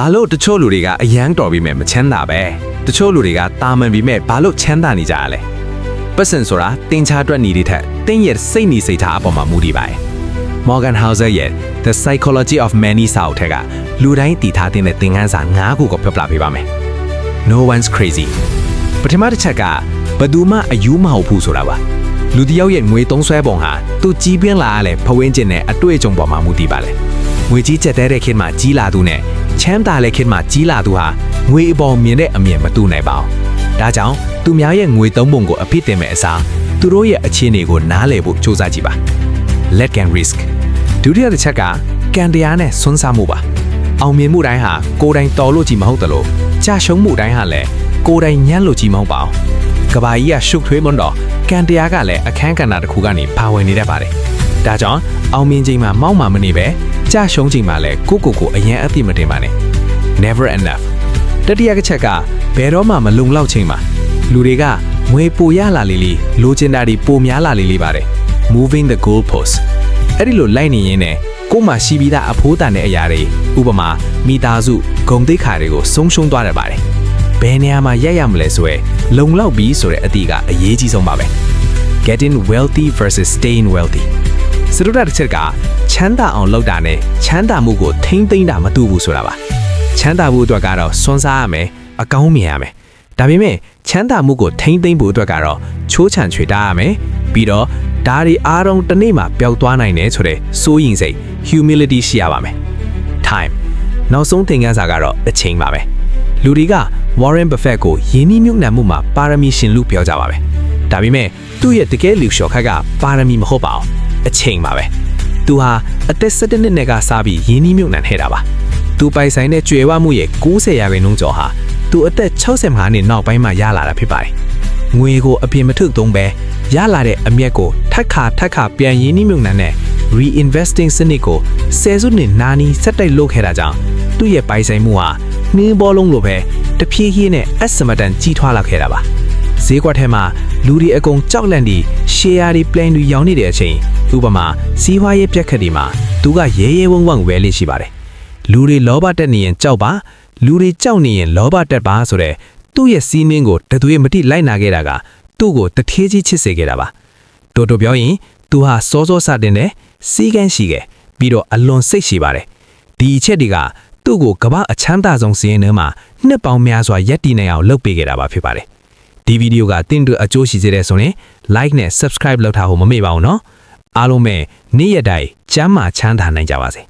ဘာလို့တချို့လူတွေကအယမ်းတော်ပြီးမဲ့မချမ်းသာပဲတချို့လူတွေကတာမန်ပြီးမဲ့ဘာလို့ချမ်းသာနေကြရလဲပတ်စံဆိုတာတင်ချအတွက်နေတဲ့တင်းရဲ့စိတ်နေစိတ်ထားအပေါ်မှာမူတည်ပါတယ် Morgan Housel ရဲ့ The Psychology of Money စာအုပ်ထဲကလူတိုင်းတည်ထားတဲ့သင်ခန်းစာ9ခုကိုပြောပြပေးပါမယ် No one's crazy ပထမတစ်ချက်ကဘယ်သူမှအယူမဟုတ်ဘူးဆိုတာပါလူတစ်ယောက်ရဲ့ငွေသုံးစွဲပုံဟာသူကြီးပြင်းလာရတဲ့ဖဝင်းကျင်နဲ့အတွေ့အကြုံပေါ်မှာမူတည်ပါလေငွေကြီးကျက်တဲ့ခေတ်မှာကြီးလာသူနဲ့ချမ်းသာတဲ့ခေတ်မှာကြီးလာသူဟာငွေအပေါ်မြင်တဲ့အမြင်မတူနိုင်ပါဘူးဒါကြောင့်သူများရဲ့ငွေသုံးပုံကိုအဖြစ်တင်မဲ့အစားသူတို့ရဲ့အခြေအနေကိုနားလည်ဖို့စူးစမ်းကြည့်ပါ Let can risk ဒုတိယတစ်ချက်ကကံတရားနဲ့ဆွမ်းစားမှုပါအောင်မြင်မှုတိုင်းဟာကိုယ်တိုင်တော်လို့ကြီးမဟုတ်တယ်လို့ကြာရှုံးမှုတိုင်းဟာလည်းကိုယ်တိုင်ညံ့လို့ကြီးမဟုတ်ပါဘူးကဘာကြီးကရှုပ်ထွေးမွန်းတော့ကံတရားကလည်းအခန်းကဏ္ဍတစ်ခုကနေပါဝင်နေတတ်ပါတယ်ဒါကြောင့်အောင်မြင်ချိန်မှာမောက်မှမနေပဲကြာရှုံးချိန်မှာလည်းကိုအရင်အသိမတင်ပါနဲ့ Never enough တတိယတစ်ချက်ကဘယ်တော့မှမလုံလောက်ချိန်မှာလူတွေကငွေပိုရလာလေလေလိုချင်တာတွေပိုများလာလေလေပါတယ် Moving the goalpost အဲ့ဒီလိုလိုက်နေရင်းနဲ့ကိုမှရှိပြီးသားအဖိုးတန်တဲ့အရာတွေဥပမာမိသားစုဂုဏ်သိက္ခာတွေကိုဆုံးရှုံးသွားရပါတယ်ဘယ်နေရာမှာရက်ရမလဲဆိုရယ်လုံလောက်ပြီးဆိုတဲ့အသည့်ကအရေးကြီးဆုံးပါပဲ Getting wealthy versus staying wealthy စတုတ္တတစ်ချက်ကချမ်းသာအောင်လုပ်တာနဲ့ချမ်းသာမှုကိုထိမ့်သိမ့်တာမတူဘူးဆိုတာပါချမ်းသာမှုအတွက်ကတော့စွန့်စားရမယ်အကောင်းမြင်ရမယ်ဒါပေမဲ့ချမ်းသာမှုကိုထိမ့်သိမ့်ဖို့အတွက်ကတော့ချိုးချံချွေတားရမယ်ပြီးတော့ဒါတွေအားလုံးတစ်နေ့မှာပျောက်သွားနိုင်တယ်ဆိုတဲ့စိုးရင်စိတ် humility ရှိရပါမယ် time နောက်ဆုံးသင်ခန်းစာကတော့အချိန်ပါပဲလူတွေက Warren Buffett ကိုယင်းနှိမ့်နှံမှုမှာပါရမီရှင်လို့ပြောကြပါပဲဒါပေမဲ့သူ့ရဲ့တကယ်လူလျှော်ခက်ကပါရမီမဟုတ်ပါဘူးအချိန်ပါပဲသူဟာအသက်17နှစ်နဲ့ကစားပြီးယင်းနှိမ့်နှံခဲ့တာပါသူပိုင်ဆိုင်တဲ့ကြွယ်ဝမှုရဲ့90%ကျော်ဟာသူအသက်65နှစ်နောက်ပိုင်းမှာရလာတာဖြစ်ပါတယ်ငွေကိုအပြင်မထုတ်သုံးပဲရလာတဲ့အမြတ်ကိုထပ်ခါပြန်ရင်းနှီးမြှုပ်နှံတဲ့ reinvesting စနစ်ကိုဆယ်စုနှစ်နာနီဆက်တိုက်လုပ်ခဲ့တာကြောင့်သူ့ရဲ့ပိုင်ဆိုင်မှုဟာနှင်းဘောလုံးလိုပဲတဖြည်းဖြည်းနဲ့အစမတန်ကြီးထွားလာခဲ့တာပါဈေးကွက်ထဲမှာလူတွေအကုန်ကြောက်လန့်ပြီး share တွေ plan တွေရောင်းနေတဲ့အချိန်ဥပမာစီးပွားရေးပြက်ခတ်တွေမှာသူကရဲဝံ့ဝဲလေးရှိပါတယ်လူတွေလောဘတက်နေရင်ကြောက်ပါလူတွေကြောက်နေရင်လောဘတက်ပါဆိုတဲ့သူ့ရဲ့စီးနှင်းကိုတသွေးမတိလိုက်နာခဲ့တာကသူ့ကိုတထေးကြီးချစ်စေခဲ့တာပါတိုးပြောရင်သူဟာစောစတင်တဲ့စီးကန်းရှိခဲ့ပြီးတော့အလွန်စိတ်ရှိပါတယ်ဒီအချက်တွေကသူ့ကိုကမ္ဘာအချမ်းသာဆုံးစီးရင်ထဲမှာနှစ်ပေါင်းများစွာရပ်တည်နိုင်အောင်လုပ်ပေးခဲ့တာပါဖြစ်ပါတယ်ဒီဗီဒီယိုကတင်တူအကျိုးရှိစေတဲ့ဆိုရင် like နဲ့ subscribe လုပ်ထားဖို့မမေ့ပါဘူးနော်အားလုံးပဲနေ့ရက်တိုင်းကျမ်းမာချမ်းသာနိုင်ကြပါစေ